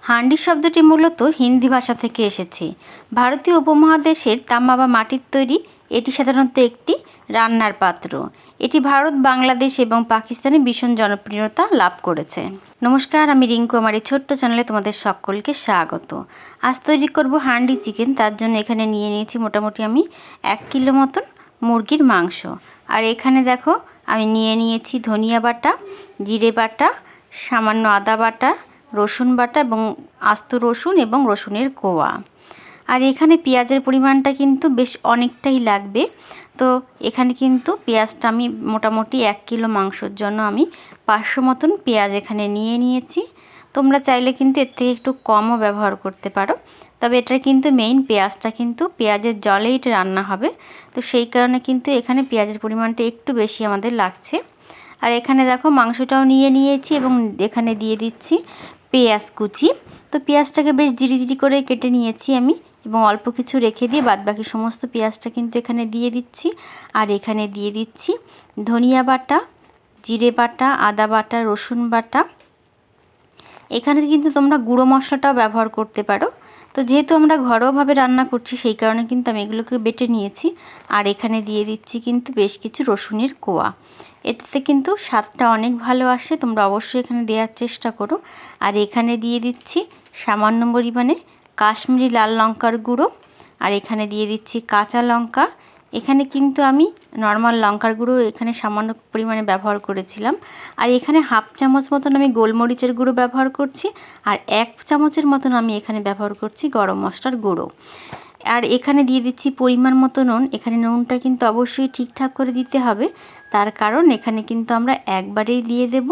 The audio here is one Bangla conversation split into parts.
হান্ডি শব্দটি মূলত হিন্দি ভাষা থেকে এসেছে। ভারতীয় উপমহাদেশের তামা বা মাটির তৈরি এটি সাধারণত একটি রান্নার পাত্র। এটি ভারত, বাংলাদেশ এবং পাকিস্তানে ভীষণ জনপ্রিয়তা লাভ করেছে। নমস্কার, আমি রিঙ্কু। আমার এই ছোট্ট চ্যানেলে তোমাদের সকলকে স্বাগত। আজ তৈরি করব হান্ডি চিকেন। তার জন্য এখানে নিয়ে নিয়েছি মোটামুটি আমি 1 কিলো মতন মুরগির মাংস। আর এখানে দেখো আমি নিয়ে নিয়েছি ধনিয়া বাটা, জিরে বাটা, সামান্য আদা বাটা, রসুন বাটা এবং আস্ত রসুন এবং রসুনের কোয়া। আর এখানে পেঁয়াজের পরিমাণটা কিন্তু বেশ অনেকটাই লাগবে। তো এখানে কিন্তু পেঁয়াজটা আমি মোটামুটি 1 কিলো মাংসর জন্য আমি 500 মতন পেঁয়াজ এখানে নিয়ে নিয়েছি। তোমরা চাইলে কিন্তু এর থেকে একটু কমও ব্যবহার করতে পারো, তবে এটার কিন্তু মেইন পেঁয়াজটা কিন্তু পেঁয়াজের জলেই এটা রান্না হবে। তো সেই কারণে কিন্তু এখানে পেঁয়াজের পরিমাণটা একটু বেশি আমাদের লাগছে। আর এখানে দেখো মাংসটাও নিয়ে নিয়েছি এবং এখানে দিয়ে দিচ্ছি পেঁয়াজ কুচি। তো পেঁয়াজটাকে বেশ জিরি করে কেটে নিয়েছি আমি এবং অল্প কিছু রেখে দিয়ে বাদবাকি সমস্ত পেঁয়াজটা কিন্তু এখানে দিয়ে দিচ্ছি। আর এখানে দিয়ে দিচ্ছি ধনিয়া বাটা, জিরে বাটা, আদা বাটা, রসুন বাটা। এখানে কিন্তু তোমরা গুঁড়ো মশলাটাও ব্যবহার করতে পারো। তো যেহেতু আমরা ঘরোয়াভাবে রান্না করছি সেই কারণে কিন্তু আমি এগুলোকে বেটে নিয়েছি। আর এখানে দিয়ে দিচ্ছি কিন্তু বেশ কিছু রসুনের কোয়া। এটাতে কিন্তু স্বাদটা অনেক ভালো আসে, তোমরা অবশ্যই এখানে দেওয়ার চেষ্টা করো। আর এখানে দিয়ে দিচ্ছি সামান্য পরিমাণে কাশ্মীরি লাল লঙ্কার গুঁড়ো। আর এখানে দিয়ে দিচ্ছি কাঁচা লঙ্কা। এখানে কিন্তু আমি নর্মাল লঙ্কার গুঁড়ো এখানে সামান্য পরিমাণে ব্যবহার করেছিলাম। আর এখানে হাফ চামচ মতন আমি গোলমরিচের গুঁড়ো ব্যবহার করছি। আর 1 চামচের মতন আমি এখানে ব্যবহার করছি গরম মশলার গুঁড়ো। আর এখানে দিয়ে দিচ্ছি পরিমাণ মতো নুন। এখানে নুনটা কিন্তু অবশ্যই ঠিকঠাক করে দিতে হবে, তার কারণ এখানে কিন্তু আমরা একবারেই দিয়ে দেব,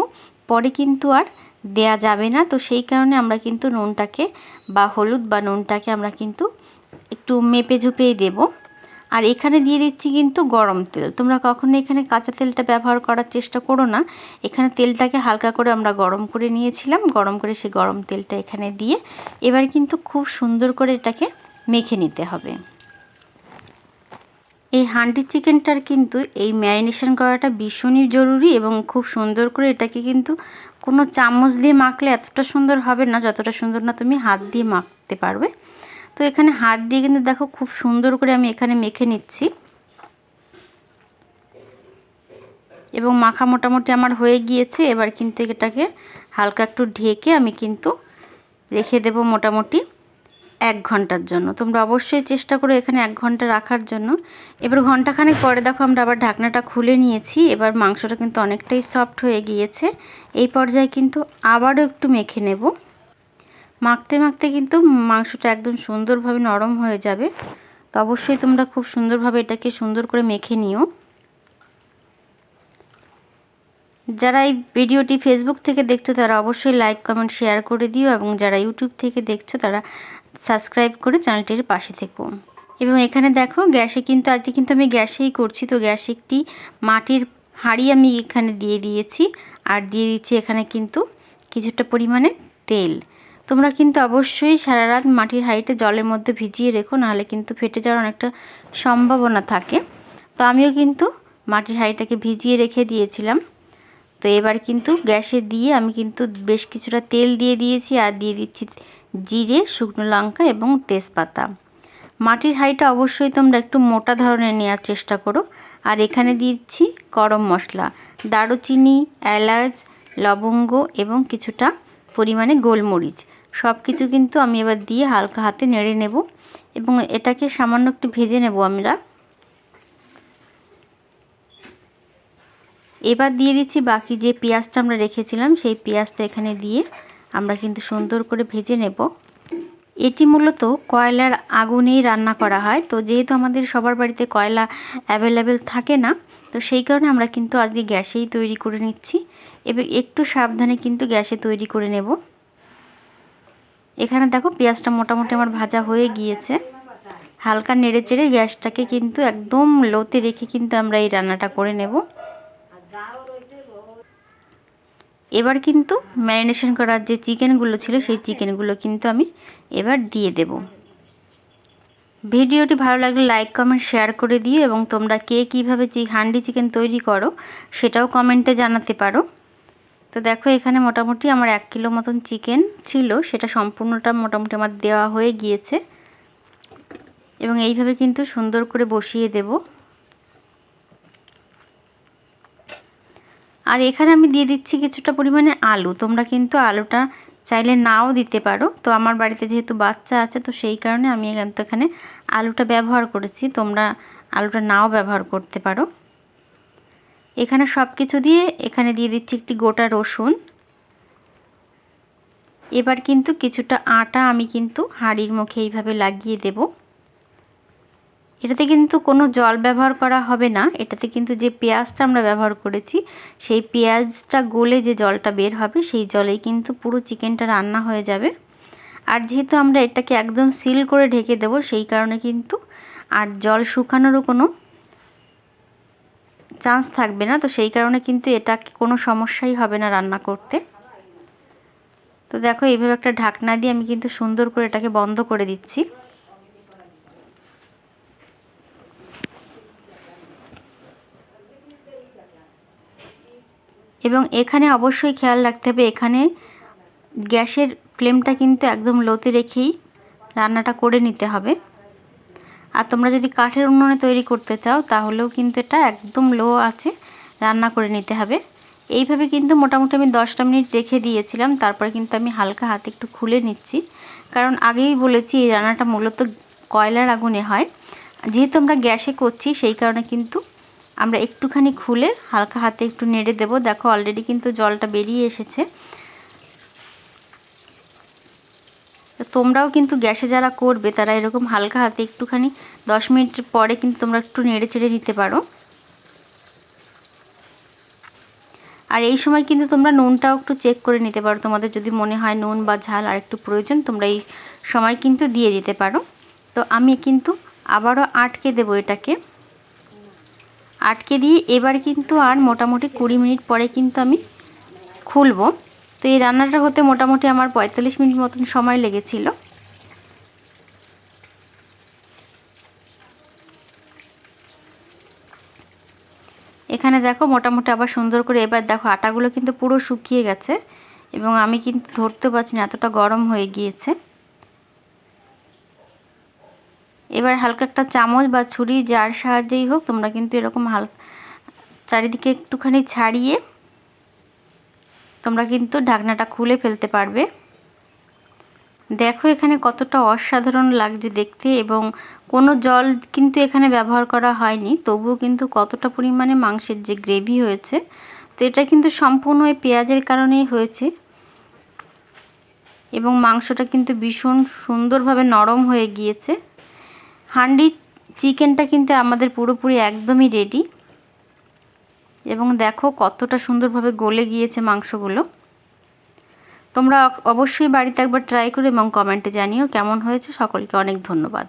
পরে কিন্তু আর দেয়া যাবে না। তো সেই কারণে আমরা কিন্তু নুনটাকে বা হলুদ বা নুনটাকে আমরা কিন্তু একটু মেপে ঝুপেই দেব। আর এখানে দিয়ে দিচ্ছি কিন্তু গরম তেল। তোমরা কখনো এখানে কাঁচা তেলটা ব্যবহার করার চেষ্টা করো না। এখানে তেলটাকে হালকা করে আমরা গরম করে নিয়েছিলাম। গরম করে সেই গরম তেলটা এখানে দিয়ে এবার কিন্তু খুব সুন্দর করে এটাকে মেখে নিতে হবে। এই হান্ডি চিকেনটার কিন্তু এই ম্যারিনেশন করাটা ভীষণই জরুরি এবং খুব সুন্দর করে এটাকে কিন্তু কোনো চামচ দিয়ে মাখলে এতটা সুন্দর হবে না যতটা সুন্দর না তুমি হাত দিয়ে মাখতে পারবে। তো এখানে হাত দিয়ে কিন্তু দেখো খুব সুন্দর করে আমি এখানে মেখে নিচ্ছি এবং মাখা মোটামুটি আমার হয়ে গিয়েছে। এবার কিন্তু এটাকে হালকা একটু ঢেকে আমি কিন্তু রেখে দেব মোটামুটি 1 ঘন্টার জন্য। তোমরা অবশ্যই চেষ্টা করো এখানে 1 ঘন্টা রাখার জন্য। এবার ঘন্টাখানেক পরে দেখো আমরা আবার ঢাকনাটা খুলে নিয়েছি। এবার মাংসটা কিন্তু অনেকটাই সফট হয়ে গিয়েছে। এই পর্যায়ে কিন্তু আবারও একটু মেখে নেব। মাখতে মাখতে কিন্তু মাংসটা একদম সুন্দরভাবে নরম হয়ে যাবে। তো অবশ্যই তোমরা খুব সুন্দরভাবে এটাকে সুন্দর করে মেখে নিও। যারা এই ভিডিওটি ফেসবুক থেকে দেখছো তারা অবশ্যই লাইক, কমেন্ট, শেয়ার করে দিও এবং যারা ইউটিউব থেকে দেখছো তারা সাবস্ক্রাইব করে চ্যানেলটির পাশে থেকো। এবং এখানে দেখো গ্যাসে কিন্তু আজকে কিন্তু আমি গ্যাসেই করছি। তো গ্যাসে একটি মাটির হাঁড়ি আমি এখানে দিয়ে দিয়েছি আর দিয়ে দিচ্ছি এখানে কিন্তু কিছুটা পরিমাণে তেল। তোমরা কিন্তু অবশ্যই সারা রাত মাটির হাঁড়িটা জলের মধ্যে ভিজিয়ে রেখো, নাহলে কিন্তু ফেটে যাওয়ার অনেকটা সম্ভাবনা থাকে। তো আমিও কিন্তু মাটির হাঁড়িটাকে ভিজিয়ে রেখে দিয়েছিলাম। তো এবার কিন্তু গ্যাসে দিয়ে আমি কিন্তু বেশ কিছুটা তেল দিয়ে দিয়েছি আর দিয়ে দিচ্ছি জিরে, শুকনো লঙ্কা এবং তেজপাতা। মাটির হাঁড়িটা অবশ্যই তোমরা একটু মোটা ধরনের নেওয়ার চেষ্টা করো। আর এখানে দিচ্ছি গরম মশলা, দারুচিনি, এলাচ, লবঙ্গ এবং কিছুটা পরিমাণে গোলমরিচ। সব কিছু কিন্তু আমি এবার দিয়ে হালকা হাতে নেড়ে নেব এবং এটাকে সামান্য একটু ভেজে নেব আমরা। এবার দিয়ে দিচ্ছি বাকি যে পেঁয়াজটা আমরা রেখেছিলাম সেই পেঁয়াজটা এখানে দিয়ে আমরা কিন্তু সুন্দর করে ভেজে নেব। এটি মূলত কয়লার আগুনেই রান্না করা হয়। তো যেহেতু আমাদের সবার বাড়িতে কয়লা অ্যাভেলেবেল থাকে না, তো সেই কারণে আমরা কিন্তু আজকে গ্যাসেই তৈরি করে নিচ্ছি এবং একটু সাবধানে কিন্তু গ্যাসে তৈরি করে নেব। এখানে দেখো পেঁয়াজটা মোটামুটি আমার ভাজা হয়ে গিয়েছে। হালকা নেড়ে চেড়ে গ্যাসটাকে কিন্তু একদম লোতে রেখে কিন্তু আমরা এই রান্নাটা করে নেব। এবার কিন্তু ম্যারিনেশন করার যে চিকেনগুলো ছিল সেই চিকেনগুলো কিন্তু আমি এবার দিয়ে দেব। ভিডিওটি ভালো লাগলে লাইক, কমেন্ট, শেয়ার করে দিও এবং তোমরা কে কীভাবে হান্ডি চিকেন তৈরি করো সেটাও কমেন্টে জানাতে পারো। তো দেখো এখানে মোটামুটি আমার 1 কিলো মতন চিকেন ছিল, সেটা সম্পূর্ণটা মোটামুটি আমার দেওয়া হয়ে গিয়েছে। এবং এইভাবে কিন্তু সুন্দর করে বসিয়ে দেব। আর এখানে আমি দিয়ে দিচ্ছি কিছুটা পরিমাণে আলু। তোমরা কিন্তু আলুটা চাইলে নাও দিতে পারো। তো আমার বাড়িতে যেহেতু বাচ্চা আছে, তো সেই কারণে আমি এখানে আলুটা ব্যবহার করেছি। তোমরা আলুটা নাও ব্যবহার করতে পারো। এখানে সব কিছু দিয়ে এখানে দিয়ে দিচ্ছি একটি গোটা রসুন। এবার কিন্তু কিছুটা আটা আমি কিন্তু হাঁড়ির মুখে এইভাবে লাগিয়ে দেব। এটাতে কিন্তু কোনো জল ব্যবহার করা হবে না। এটাতে কিন্তু যে পেঁয়াজটা আমরা ব্যবহার করেছি, সেই পেঁয়াজটা গলে যে জলটা বের হবে, সেই জলেই কিন্তু পুরো চিকেনটা রান্না হয়ে যাবে। আর যেহেতু আমরা এটাকে একদম সিল করে ঢেকে দেব, সেই কারণে কিন্তু আর জল শুকানোরও কোনো চান্স থাকবে না। তো সেই কারণে কিন্তু এটা কোনো সমস্যাই হবে না রান্না করতে। তো দেখো এইভাবে একটা ঢাকনা দিয়ে আমি কিন্তু সুন্দর করে এটাকে বন্ধ করে দিচ্ছি। এবং এখানে অবশ্যই খেয়াল রাখতে হবে, এখানে গ্যাসের ফ্লেমটা কিন্তু একদম লোতে রেখেই রান্নাটা করে নিতে হবে। আর তোমরা যদি কাঠের উনুনে তৈরি করতে চাও, তাহলেও কিন্তু এটা একদম লো আছে রান্না করে নিতে হবে। এইভাবে কিন্তু মোটামুটি আমি 10টা মিনিট রেখে দিয়েছিলাম। তারপরে কিন্তু আমি হালকা হাতে একটু খুলে নিচ্ছি, কারণ আগেই বলেছি এই রান্নাটা মূলত কয়লার আগুনে হয়। যেহেতু আমরা গ্যাসে করছি, সেই কারণে কিন্তু আমরা একটুখানি খুলে হালকা হাতে একটু নেড়ে দেব। দেখো অলরেডি কিন্তু জলটা বেরিয়ে এসেছে। তোমরাও কিন্তু গ্যাসে যারা করবে, তারা এরকম হালকা হাতে একটুখানি 10 মিনিট পরে কিন্তু তোমরা একটু নেড়ে চেড়ে নিতে পারো। আর এই সময় কিন্তু তোমরা নুনটাও একটু চেক করে নিতে পারো। তোমাদের যদি মনে হয় নুন বা ঝাল আর একটু প্রয়োজন, তোমরা এই সময় কিন্তু দিয়ে দিতে পারো। তো আমি কিন্তু আবারও আটকে দেবো এটাকে। আটকে দিয়ে এবার কিন্তু আর মোটামুটি 20 মিনিট পরে কিন্তু আমি খুলবো। তো এই রান্নাটা হতে মোটামুটি আমার 45 মিনিট মতন সময় লেগেছিল। এখানে দেখো মোটামুটি আবার সুন্দর করে, এবার দেখো আটাগুলো কিন্তু পুরো শুকিয়ে গেছে এবং আমি কিন্তু ধরতে পারছি না, এতটা গরম হয়ে গিয়েছে। এবার হালকা একটা চামচ বা ছুরি, যার সাহায্যেই হোক, তোমরা কিন্তু এরকম চারিদিকে একটুখানি ছাড়িয়ে তোমরা কিন্তু ঢাকনাটা খুলে ফেলতে পারবে। দেখো এখানে কতটা অসাধারণ লাগছে দেখতে, এবং কোনো জল কিন্তু এখানে ব্যবহার করা হয়নি। তবুও কিন্তু কতটা পরিমাণে মাংসের যে গ্রেভি হয়েছে, তো এটা কিন্তু সম্পূর্ণ ওই পেঁয়াজের কারণেই হয়েছে। এবং মাংসটা কিন্তু ভীষণ সুন্দরভাবে নরম হয়ে গিয়েছে। হান্ডি চিকেনটা কিন্তু আমাদের পুরোপুরি একদমই রেডি। এবং দেখো কতটা সুন্দরভাবে গলে গিয়েছে মাংসগুলো। তোমরা অবশ্যই বাড়িতে একবার ট্রাই করো এবং কমেন্টে জানিও কেমন হয়েছে। সকলকে অনেক ধন্যবাদ।